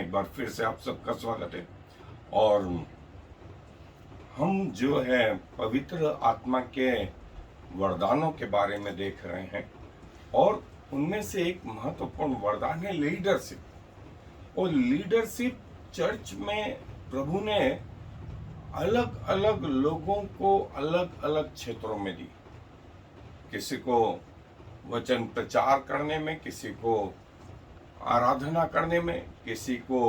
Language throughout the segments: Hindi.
एक बार फिर से आप सबका स्वागत है। और हम जो है पवित्र आत्मा के वरदानों के बारे में देख रहे हैं और उनमें से एक महत्वपूर्ण वरदान है लीडरशिप। और लीडरशिप चर्च में प्रभु ने अलग अलग लोगों को अलग अलग क्षेत्रों में दी। किसी को वचन प्रचार करने में, किसी को आराधना करने में, किसी को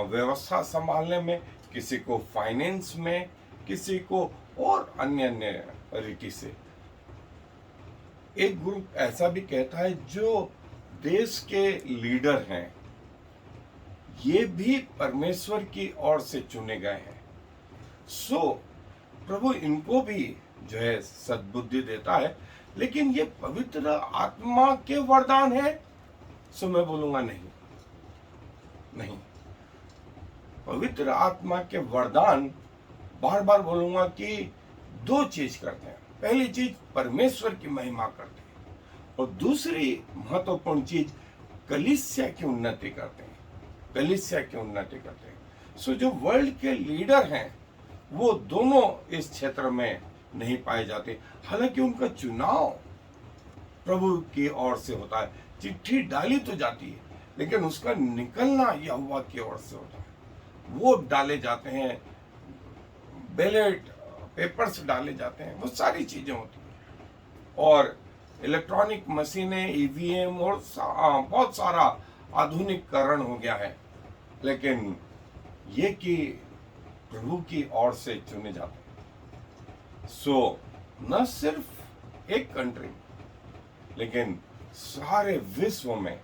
व्यवस्था संभालने में, किसी को फाइनेंस में, किसी को और अन्य अन्य रीति से। एक ग्रुप ऐसा भी कहता है जो देश के लीडर हैं ये भी परमेश्वर की ओर से चुने गए हैं। सो प्रभु इनको भी जो है सद्बुद्धि देता है, लेकिन ये पवित्र आत्मा के वरदान है। सो मैं बोलूंगा नहीं। पवित्र आत्मा के वरदान बार बार बोलूंगा कि दो चीज करते हैं। पहली चीज परमेश्वर की महिमा करते हैं और दूसरी महत्वपूर्ण चीज कलीसिया की उन्नति करते हैं। सो जो वर्ल्ड के लीडर हैं वो दोनों इस क्षेत्र में नहीं पाए जाते। हालांकि उनका चुनाव प्रभु की ओर से होता है। चिट्ठी डाली तो जाती है लेकिन उसका निकलना यहोवा की ओर से होता है। वोट डाले जाते हैं, बैलेट पेपर्स डाले जाते हैं, वो सारी चीजें होती हैं। और इलेक्ट्रॉनिक मशीनें, ईवीएम और बहुत सारा आधुनिकरण हो गया है, लेकिन ये कि प्रभु की ओर से चुने जाते हैं। सो न सिर्फ एक कंट्री लेकिन सारे विश्व में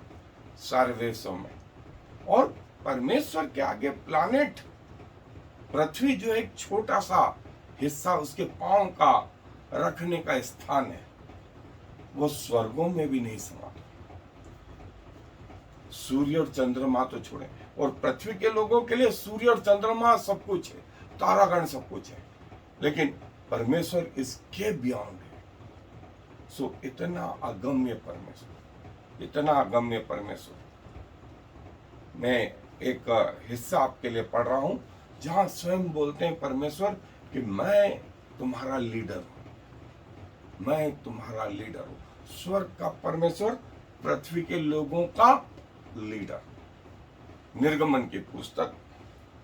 और परमेश्वर के आगे प्लानेट पृथ्वी जो एक छोटा सा हिस्सा उसके पांव का रखने का स्थान है, वो स्वर्गों में भी नहीं समाता। सूर्य और चंद्रमा तो छोड़े, और पृथ्वी के लोगों के लिए सूर्य और चंद्रमा सब कुछ है, तारागण सब कुछ है, लेकिन परमेश्वर इसके बियॉन्ड है। सो इतना अगम्य परमेश्वर। मैं एक हिस्सा आपके लिए पढ़ रहा हूं जहां स्वयं बोलते हैं परमेश्वर कि मैं तुम्हारा लीडर हूं। स्वर्ग का परमेश्वर, पृथ्वी के लोगों का लीडर। निर्गमन की पुस्तक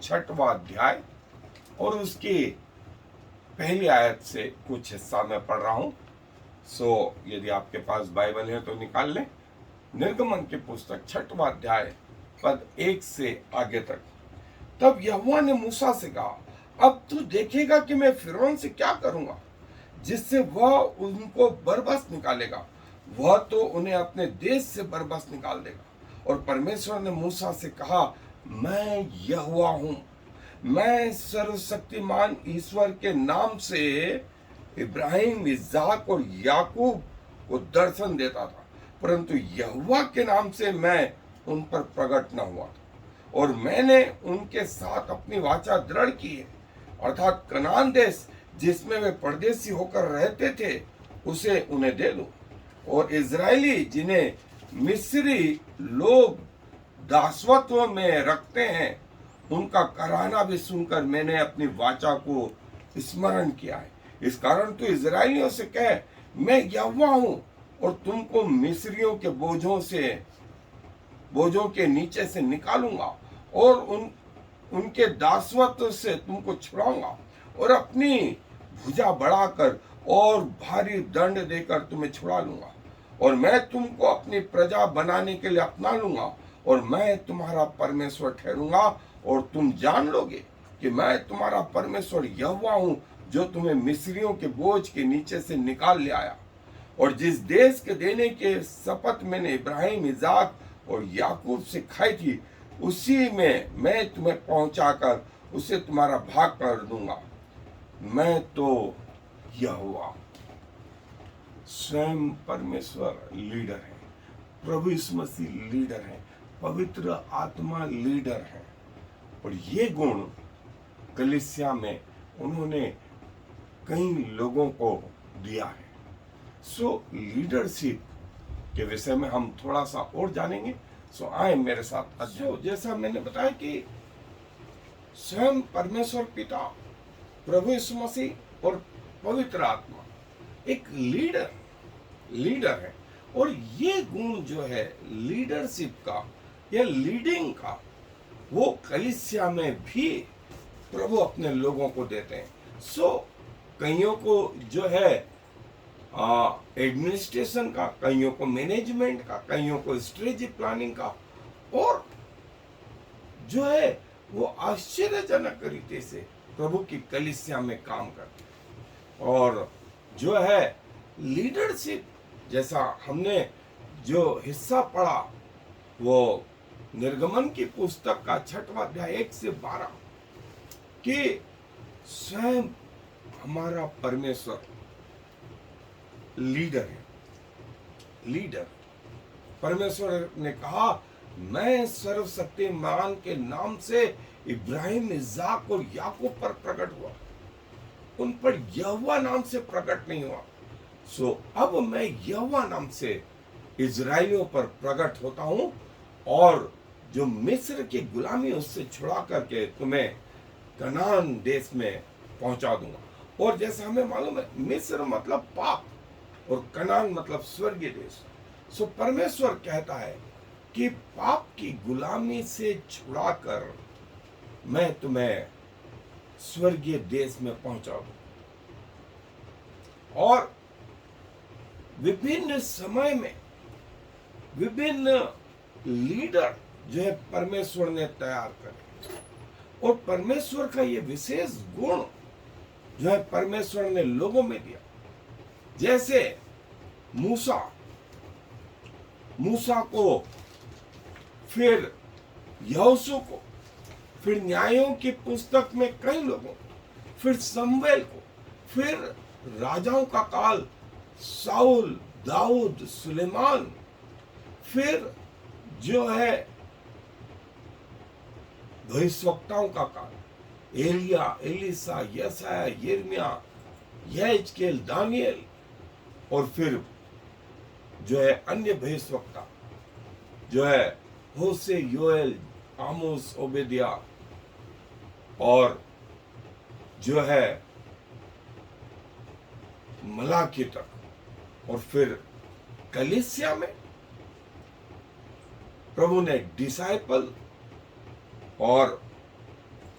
6वां अध्याय और उसकी पहली आयत से कुछ हिस्सा मैं पढ़ रहा हूं। सो यदि आपके पास बाइबल है तो निकाल लें। निर्गमन की पुस्तक 6वां अध्याय पद 1 से आगे तक। तब यहोवा ने मूसा से कहा, अब तू देखेगा कि मैं फिरौन से क्या करूंगा, जिससे वह उनको बरबस निकालेगा। वह तो उन्हें अपने देश से बरबस निकाल देगा। और परमेश्वर ने मूसा से कहा, मैं यहोवा हूं। मैं सर्वशक्तिमान ईश्वर के नाम से इब्राहिम, इसहाक और याकूब को दर्शन देता था, परंतु यहोवा के नाम से मैं उन पर प्रकट न हुआ था। और मैंने उनके साथ अपनी वाचा दृढ़ की है, अर्थात कनान देश जिसमें वे परदेसी होकर रहते थे उसे उन्हें दे दो। और इजरायली जिन्हें मिस्री लोग दासत्व में रखते हैं उनका कराहना भी सुनकर मैंने अपनी वाचा को स्मरण किया है। इस कारण तो इजरायलियों से कहे, मैं यहोवा हूं और तुमको मिस्रियों के बोझों के नीचे से निकालूंगा और उनके दासत्व से तुमको छुड़ाऊंगा और अपनी भुजा बढ़ाकर और भारी दंड देकर तुम्हें छुड़ा लूंगा। और मैं तुमको अपनी प्रजा बनाने के लिए अपना लूंगा और मैं तुम्हारा परमेश्वर ठहरूंगा। और तुम जान लोगे कि मैं तुम्हारा परमेश्वर यहोवा हूं, जो तुम्हें मिस्रियों के बोझ के नीचे से निकाल ले आया। और जिस देश के देने के शपथ मैंने इब्राहिम, इसहाक और याकूब से खाई थी, उसी में मैं तुम्हें पहुंचाकर उसे तुम्हारा भाग कर दूंगा। मैं तो यहोवा। स्वयं परमेश्वर लीडर है, प्रभु यीशु मसीह लीडर है, पवित्र आत्मा लीडर है। और ये गुण कलीसिया में उन्होंने कई लोगों को दिया है। सो लीडरशिप के विषय में हम थोड़ा सा और जानेंगे। सो आए मेरे साथ अध्ययन। जैसा मैंने बताया कि स्वयं परमेश्वर पिता, प्रभु यीशु मसीह और पवित्र आत्मा एक लीडर है। और ये गुण जो है लीडरशिप का या लीडिंग का, वो कलीसिया में भी प्रभु अपने लोगों को देते हैं। सो कईयों को जो है एडमिनिस्ट्रेशन का, कईयों को मैनेजमेंट का, कईयों को स्ट्रेटेजिक प्लानिंग का, और जो है वो आश्चर्यजनक तरीके से प्रभु की कलीसिया में काम करते हैं। और जो है लीडरशिप, जैसा हमने जो हिस्सा पढ़ा वो निर्गमन की पुस्तक का 6वां अध्याय 1 से 12 कि स्वयं हमारा परमेश्वर लीडर है। परमेश्वर ने कहा, मैं सर्वशक्तिमान के नाम से इब्राहिम, इस्हाक और याकूब पर प्रकट हुआ, उन पर यहोवा नाम से प्रकट नहीं हुआ। सो अब मैं यहोवा नाम से इजराइलियों पर प्रकट होता हूं और जो मिस्र की गुलामी उससे छुड़ा करके तुम्हें कनान देश में पहुंचा दूंगा। और जैसे हमें मालूम है, मिस्र मतलब पाप और कनान मतलब स्वर्गीय देश। सो परमेश्वर कहता है कि पाप की गुलामी से छुड़ाकर मैं तुम्हें स्वर्गीय देश में पहुंचा दूं। और विभिन्न समय में विभिन्न लीडर जो है परमेश्वर ने तैयार करे, और परमेश्वर का ये विशेष गुण जो है परमेश्वर ने लोगों में दिया। जैसे मूसा को, फिर यहोशू को, फिर न्यायों की पुस्तक में कई लोगों, फिर शमूएल को, फिर राजाओं का काल साउल, दाऊद, सुलेमान, फिर जो है भविष्यवक्ताओं का काल एलिया, एलिसा, यशाया, यिर्मयाह, यहेजकेल, दानियल, और फिर जो है अन्य भविष्यवक्ता जो है होशे, योएल, आमोस, ओबेदिया, और जो है मलाकी तक। और फिर कलीसिया में प्रभु ने डिसाइपल, और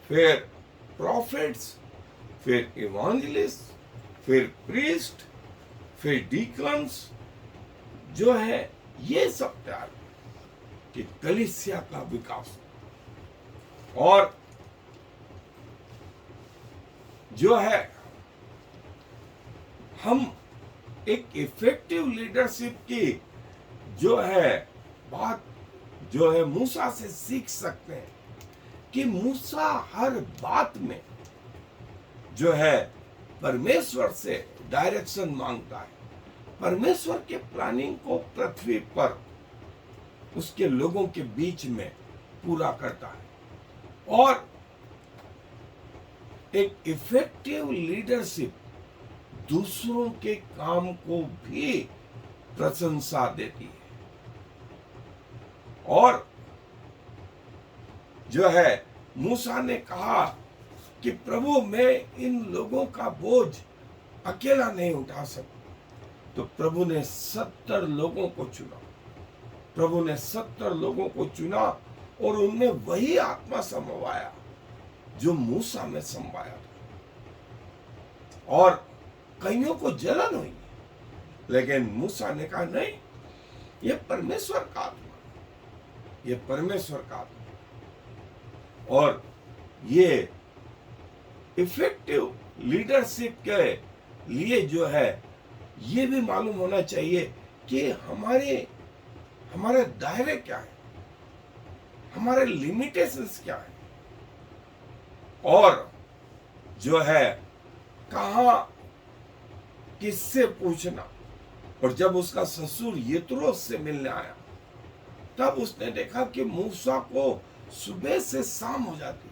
फिर प्रॉफिट्स, फिर इवांजलिस्ट, फिर प्रीस्ट, फिर डीकन्स जो है ये सब तैयार कि कलीसिया का विकास। और जो है हम एक इफेक्टिव लीडरशिप की जो है बात जो है मूसा से सीख सकते हैं कि मूसा हर बात में जो है परमेश्वर से डायरेक्शन मांगता है, परमेश्वर के प्लानिंग को पृथ्वी पर उसके लोगों के बीच में पूरा करता है। और एक इफेक्टिव लीडरशिप दूसरों के काम को भी प्रशंसा देती है। और जो है मूसा ने कहा कि प्रभु मैं इन लोगों का बोझ अकेला नहीं उठा सकता, तो प्रभु ने 70 लोगों को चुना। प्रभु ने 70 लोगों को चुना और उनमें वही आत्मा समवाया जो मूसा में समवाया था। और कईयों को जलन हुई, लेकिन मूसा ने कहा नहीं, ये परमेश्वर का आत्मा, ये परमेश्वर का आत्मा। और ये इफेक्टिव लीडरशिप के लिए जो है ये भी मालूम होना चाहिए कि हमारे दायरे क्या है, हमारे लिमिटेशंस क्या है, और जो है कहाँ किससे पूछना। और जब उसका ससुर यित्रो से मिलने आया तब उसने देखा कि मूसा को सुबह से शाम हो जाती,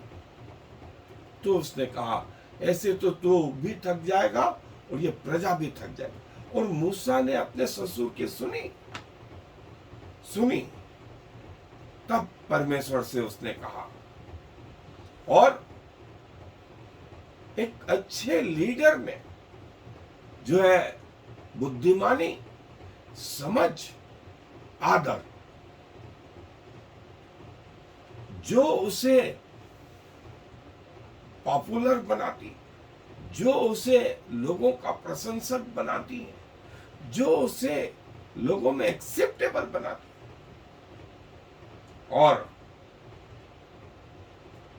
तो उसने कहा ऐसे तो तू भी थक जाएगा और ये प्रजा भी थक जाएगी। और मूसा ने अपने ससुर की सुनी तब परमेश्वर से उसने कहा। और एक अच्छे लीडर में जो है बुद्धिमानी, समझ, आदर, जो उसे पॉपुलर बनाती, जो उसे लोगों का प्रशंसक बनाती है, जो उसे लोगों में एक्सेप्टेबल बनाती। और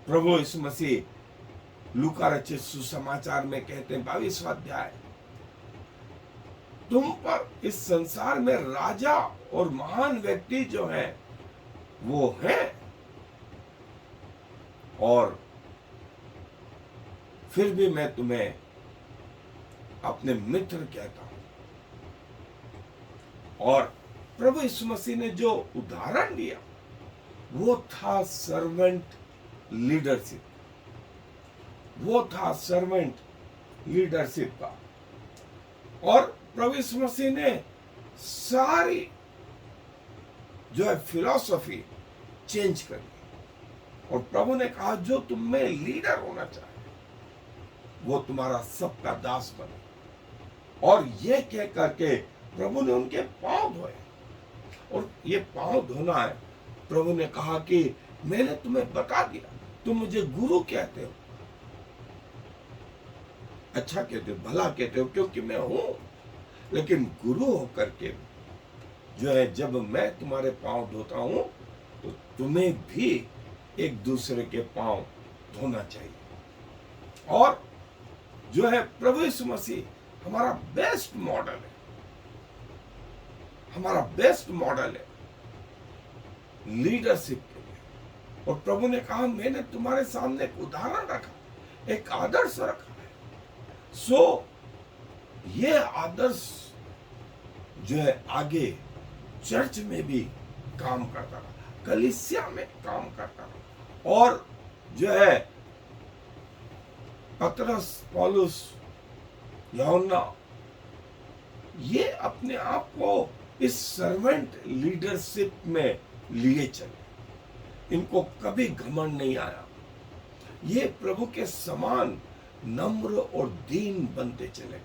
प्रभु यीशु मसीह लूका रचित सुसमाचार में कहते हैं 22वां अध्याय, तुम पर इस संसार में राजा और महान व्यक्ति जो है वो है, और फिर भी मैं तुम्हें अपने मित्र कहता हूं। और प्रभु यीशु मसीह ने जो उदाहरण दिया वो था सर्वेंट लीडरशिप, वो था सर्वेंट लीडरशिप का। और प्रभु यीशु मसीह ने सारी जो है फिलॉसफी चेंज कर दी, और प्रभु ने कहा जो तुम में लीडर होना चाहे वो तुम्हारा सबका दास बने। और ये कह करके प्रभु ने उनके पांव धोए, और ये पांव धोना है, प्रभु ने कहा कि मैंने तुम्हें बता दिया, तुम मुझे गुरु कहते हो, अच्छा कहते हो, भला कहते हो, क्योंकि मैं हूं, लेकिन गुरु होकर के जो है जब मैं तुम्हारे पांव धोता हूं तो तुम्हें भी एक दूसरे के पांव धोना चाहिए। और जो है प्रभु यीशु मसीह हमारा बेस्ट मॉडल है, हमारा बेस्ट मॉडल है लीडरशिप के लिए। और प्रभु ने कहा मैंने तुम्हारे सामने एक उदाहरण रखा, एक आदर्श रखा है। सो ये आदर्श जो है आगे चर्च में भी काम करता रहा, कलीसिया में काम करता रहा। और जो है पतरस, पौलुस, यूहन्ना, ये अपने आप को इस सर्वेंट लीडरशिप में लिए चले, इनको कभी घमंड नहीं आया, ये प्रभु के समान नम्र और दीन बनते चले गए,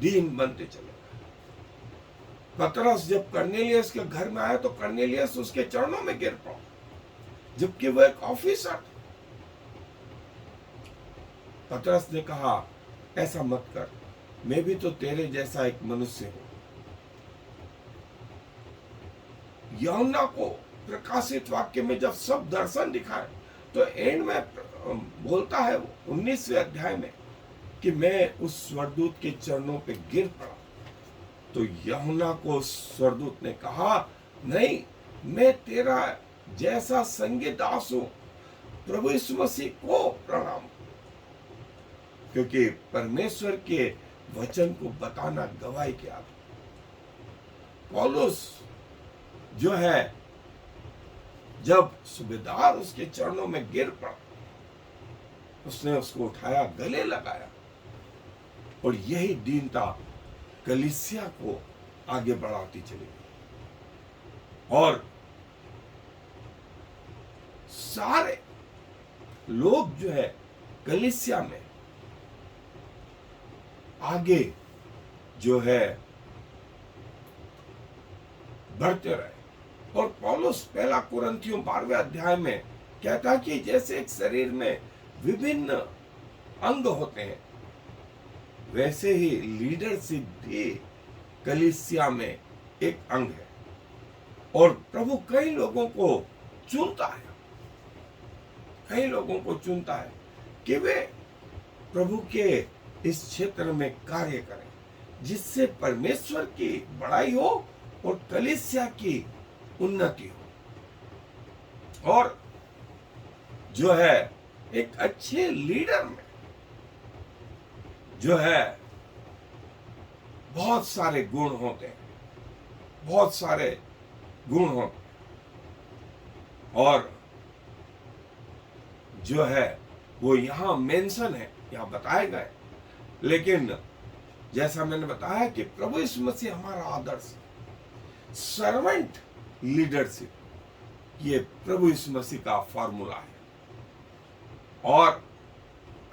दीन बनते चले गए। पतरस जब कर्नेलियस के घर में आया तो कर्नेलियस उसके चरणों में गिर पड़ा, जबकि वह एक ऑफिसर था। पतरस ने कहा ऐसा मत कर, मैं भी तो तेरे जैसा एक मनुष्य हूं। यूहन्ना को प्रकाशित वाक्य में जब सब दर्शन दिखाए तो एंड में बोलता है 19वें अध्याय में कि मैं उस स्वर्गदूत के चरणों पे गिर पड़ा। तो यूहन्ना को स्वर्गदूत ने कहा नहीं, मैं तेरा जैसा संगी दास हूं, प्रभु यीशु मसीह को प्रणाम, क्योंकि परमेश्वर के वचन को बताना गवाही के आगे। पौलुस जो है जब सूबेदार उसके चरणों में गिर पड़ा, उसने उसको उठाया, गले लगाया, और यही दीनता कलीसिया को आगे बढ़ाती चली गई। और सारे लोग जो है कलीसिया में आगे जो है बढ़ते रहे। और पौलुस पहला कुरिन्थियों 12वें अध्याय में कहता कि जैसे एक शरीर में विभिन्न अंग होते हैं, वैसे ही लीडरशिप भी कलीसिया में एक अंग है। और प्रभु कई लोगों को चुनता है, कई लोगों को चुनता है कि वे प्रभु के इस क्षेत्र में कार्य करें, जिससे परमेश्वर की बड़ाई हो और कलीसिया की उन्नति हो। और जो है एक अच्छे लीडर में जो है बहुत सारे गुण होते हैं, बहुत सारे गुण होते हैं। और जो है वो यहां मेंशन है, यहां बताए गए। लेकिन जैसा मैंने बताया कि प्रभु यीशु मसीह हमारा आदर्श सर्वेंट लीडरशिप, ये प्रभु यीशु मसीह का फॉर्मूला है। और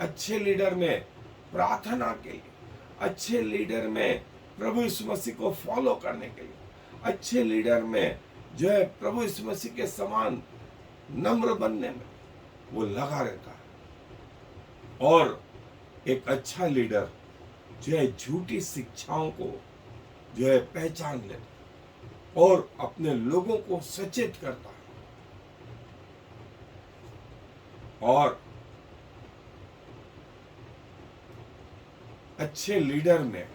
अच्छे लीडर में प्रार्थना के लिए, अच्छे लीडर में प्रभु यीशु मसीह को फॉलो करने के लिए, अच्छे लीडर में जो है प्रभु यीशु मसीह के समान नम्र बनने में वो लगा रहता है। और एक अच्छा लीडर जो है झूठी शिक्षाओं को जो है पहचान लेता और अपने लोगों को सचेत करता है। और अच्छे लीडर में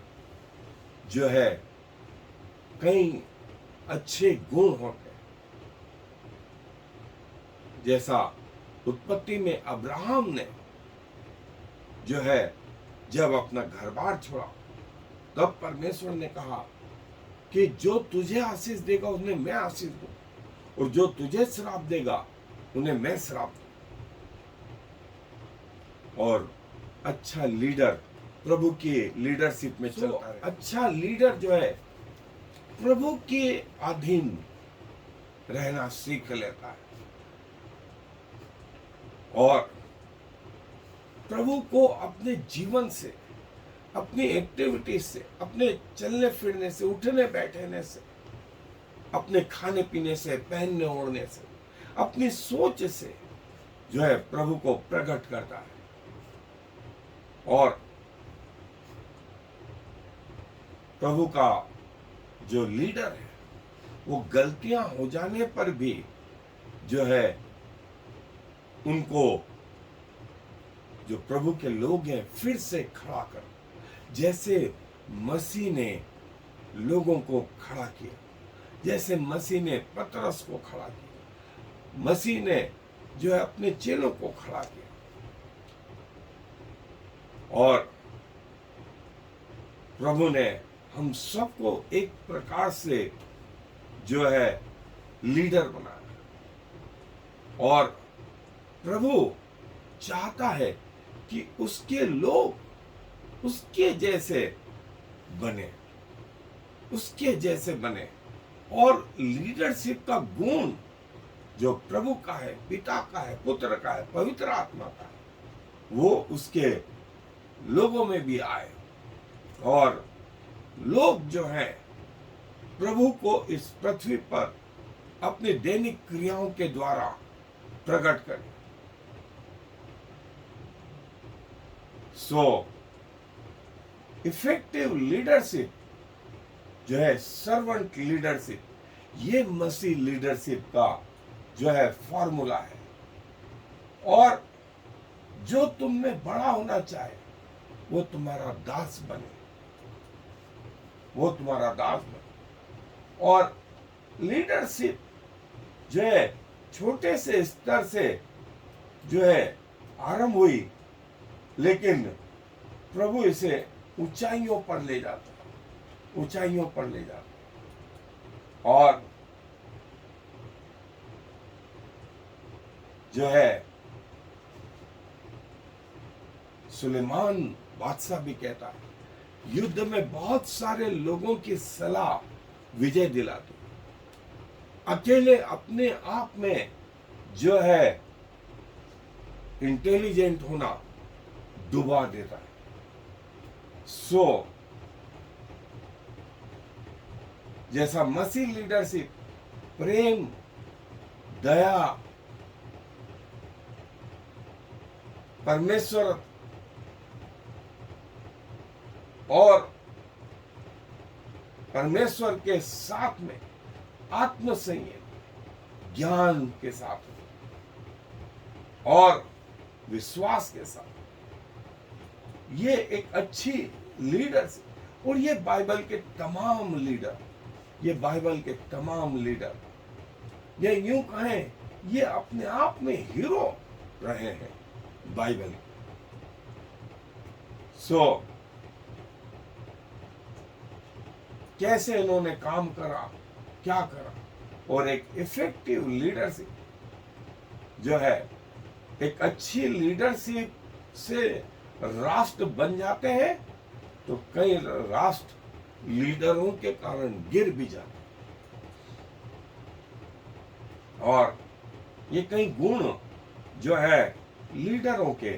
जो है कई अच्छे गुण होते हैं। जैसा उत्पत्ति में अब्राहम ने जो है जब अपना घर बार छोड़ा, तब परमेश्वर ने कहा कि जो तुझे आशीष देगा उन्हें मैं आशीष दूं, और जो तुझे श्राप देगा उन्हें मैं श्राप दूं। और अच्छा लीडर प्रभु की लीडरशिप में चलता है। अच्छा लीडर जो है प्रभु के अधीन रहना सीख लेता है और प्रभु को अपने जीवन से, अपनी एक्टिविटीज से, अपने चलने फिरने से, उठने बैठने से, अपने खाने पीने से, पहनने ओढ़ने से, अपनी सोच से जो है प्रभु को प्रकट करता है। और प्रभु का जो लीडर है वो गलतियां हो जाने पर भी जो है उनको, जो प्रभु के लोग हैं, फिर से खड़ा कर, जैसे मसीह ने लोगों को खड़ा किया, जैसे मसीह ने पतरस को खड़ा किया, मसीह ने जो है अपने चेलों को खड़ा किया। और प्रभु ने हम सबको एक प्रकार से जो है लीडर बनाया। और प्रभु चाहता है कि उसके लोग उसके जैसे बने, उसके जैसे बने। और लीडरशिप का गुण जो प्रभु का है, पिता का है, पुत्र का है, पवित्र आत्मा का है, वो उसके लोगों में भी आए और लोग जो हैं प्रभु को इस पृथ्वी पर अपनी दैनिक क्रियाओं के द्वारा प्रकट करें। सो इफेक्टिव लीडरशिप जो है सर्वेंट लीडरशिप, ये मसीह लीडरशिप का जो है फॉर्मूला है। और जो तुम में बड़ा होना चाहे वो तुम्हारा दास बने, वो तुम्हारा दास बने। और लीडरशिप जो है छोटे से स्तर से जो है आरंभ हुई, लेकिन प्रभु इसे ऊंचाइयों पर ले जाता, ऊंचाइयों पर ले जाता। और जो है सुलेमान बादशाह भी कहता है, युद्ध में बहुत सारे लोगों की सलाह विजय दिलाती, अकेले अपने आप में जो है इंटेलिजेंट होना डुबा देता है। सो जैसा मसीह लीडरशिप प्रेम, दया, परमेश्वर और परमेश्वर के साथ में आत्मसंयम, ज्ञान के साथ और विश्वास के साथ, ये एक अच्छी लीडरशिप। और ये बाइबल के तमाम लीडर, ये बाइबल के तमाम लीडर, ये यूं कहें ये अपने आप में हीरो रहे हैं बाइबल। सो कैसे इन्होंने काम करा, क्या करा, और एक इफेक्टिव लीडरशिप जो है, एक अच्छी लीडरशिप से राष्ट्र बन जाते हैं, तो कई राष्ट्र लीडरों के कारण गिर भी जाते हैं। और ये कई गुण जो है लीडरों के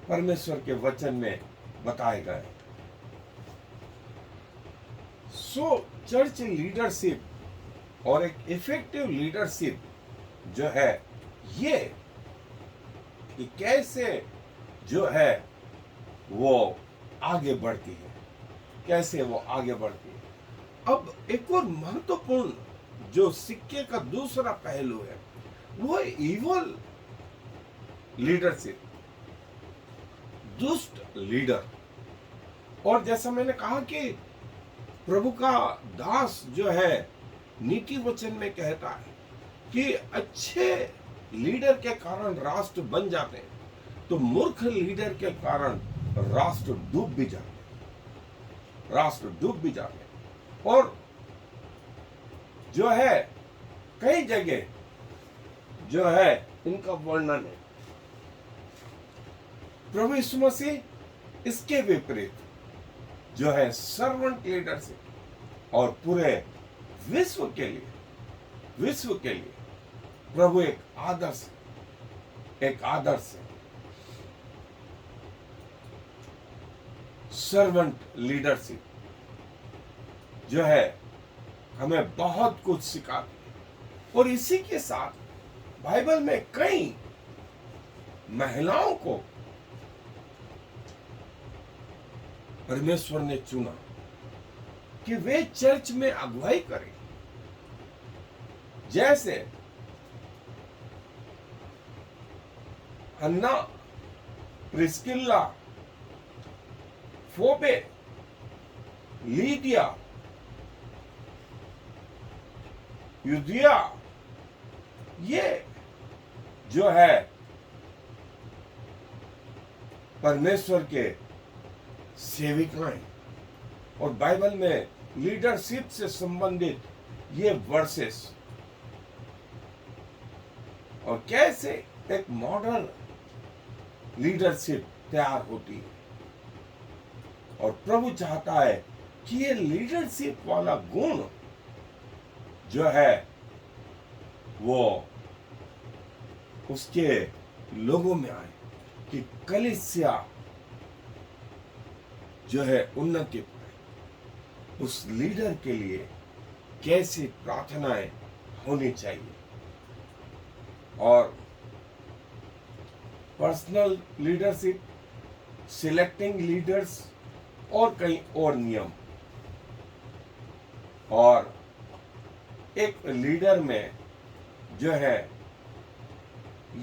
परमेश्वर के वचन में बताए गए। सो चर्च लीडरशिप और एक इफेक्टिव लीडरशिप जो है ये कि कैसे जो है वो आगे बढ़ती है, कैसे वो आगे बढ़ती है। अब एक और महत्वपूर्ण जो सिक्के का दूसरा पहलू है वो इवल लीडरशिप, दुष्ट लीडर। और जैसा मैंने कहा कि प्रभु का दास जो है नीति वचन में कहता है कि अच्छे लीडर के कारण राष्ट्र बन जाते हैं, तो मूर्ख लीडर के कारण राष्ट्र डूब भी जाते हैं, राष्ट्र डूब भी जाते हैं। और जो है कई जगह जो है इनका वर्णन है। प्रभु यीशु मसीह इसके विपरीत जो है सर्वेंट लीडरशिप और पूरे विश्व के लिए प्रभु एक आदर्श है। सर्वेंट लीडरशिप जो है हमें बहुत कुछ सिखाती है। और इसी के साथ बाइबल में कई महिलाओं को परमेश्वर ने चुना कि वे चर्च में अगुवाई करें। जैसे हन्ना, प्रिस्किल्ला, फोबे, लीदिया, यूदिया, ये जो है परमेश्वर के सेविकाएं। और बाइबल में लीडरशिप से संबंधित ये वर्सेस और कैसे एक मॉडल लीडरशिप तैयार होती है। और प्रभु चाहता है कि ये लीडरशिप वाला गुण जो है वो उसके लोगों में आए कि कलीसिया जो है उन्नति पाए। उस लीडर के लिए कैसी प्रार्थनाएं होनी चाहिए और पर्सनल लीडरशिप, सिलेक्टिंग लीडर्स और कई और नियम। और एक लीडर में जो है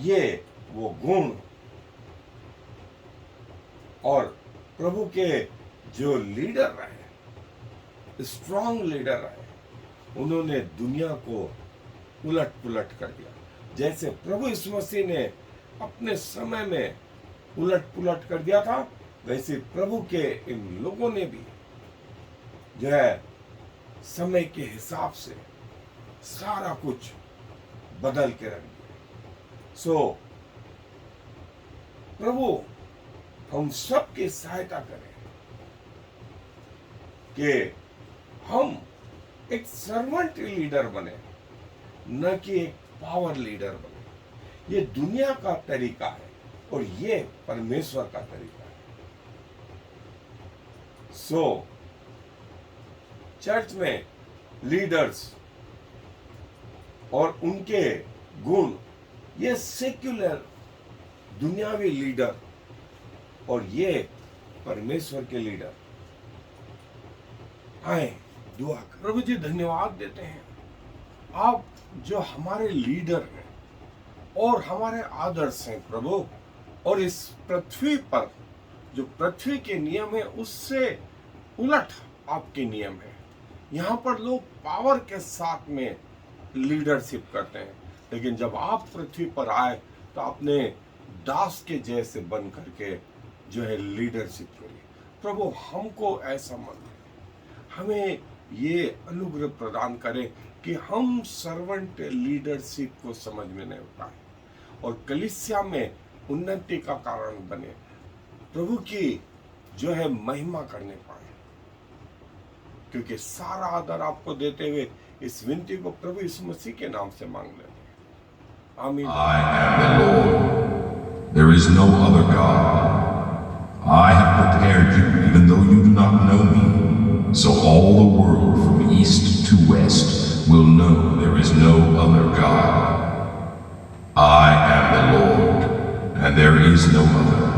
ये वो गुण और प्रभु के जो लीडर रहे, स्ट्रॉन्ग लीडर रहे, उन्होंने दुनिया को उलट पुलट कर दिया। जैसे प्रभु यीशु मसीह ने अपने समय में उलट पुलट कर दिया था, वैसे प्रभु के इन लोगों ने भी जो है समय के हिसाब से सारा कुछ बदल के रख दिया। सो प्रभु हम सबकी सहायता करें कि हम एक सर्वेंट लीडर बने, न कि एक पावर लीडर बने। ये दुनिया का तरीका है और ये परमेश्वर का तरीका है। सो चर्च में लीडर्स और उनके गुण, ये सेक्युलर दुनियावी लीडर और ये परमेश्वर के लीडर आए दुआ कर। प्रभु जी धन्यवाद देते हैं, आप जो हमारे लीडर हैं और हमारे आदर्श हैं प्रभु। और इस पृथ्वी पर जो पृथ्वी के नियम है उससे उलट आपके नियम है। यहाँ पर लोग पावर के साथ में लीडरशिप करते हैं, लेकिन जब आप पृथ्वी पर आए तो आपने दास के जैसे बन करके जो है लीडरशिप करी। प्रभु हमको ऐसा मन है, हमें ये अनुग्रह प्रदान करें कि हम सर्वेंट लीडरशिप को समझ में नहीं पाए और कलीसिया में उन्नति का कारण बने, प्रभु की जो है महिमा करने पाए। क्योंकि सारा आदर आपको देते हुए इस विनती को प्रभु यीशु मसीह के नाम से मांग लेते हैं, आमीन। I am the Lord. There is no other God. I have prepared you even though you do not know me. So all the world from east to west will know there is no other God. I am the Lord, and there is no other.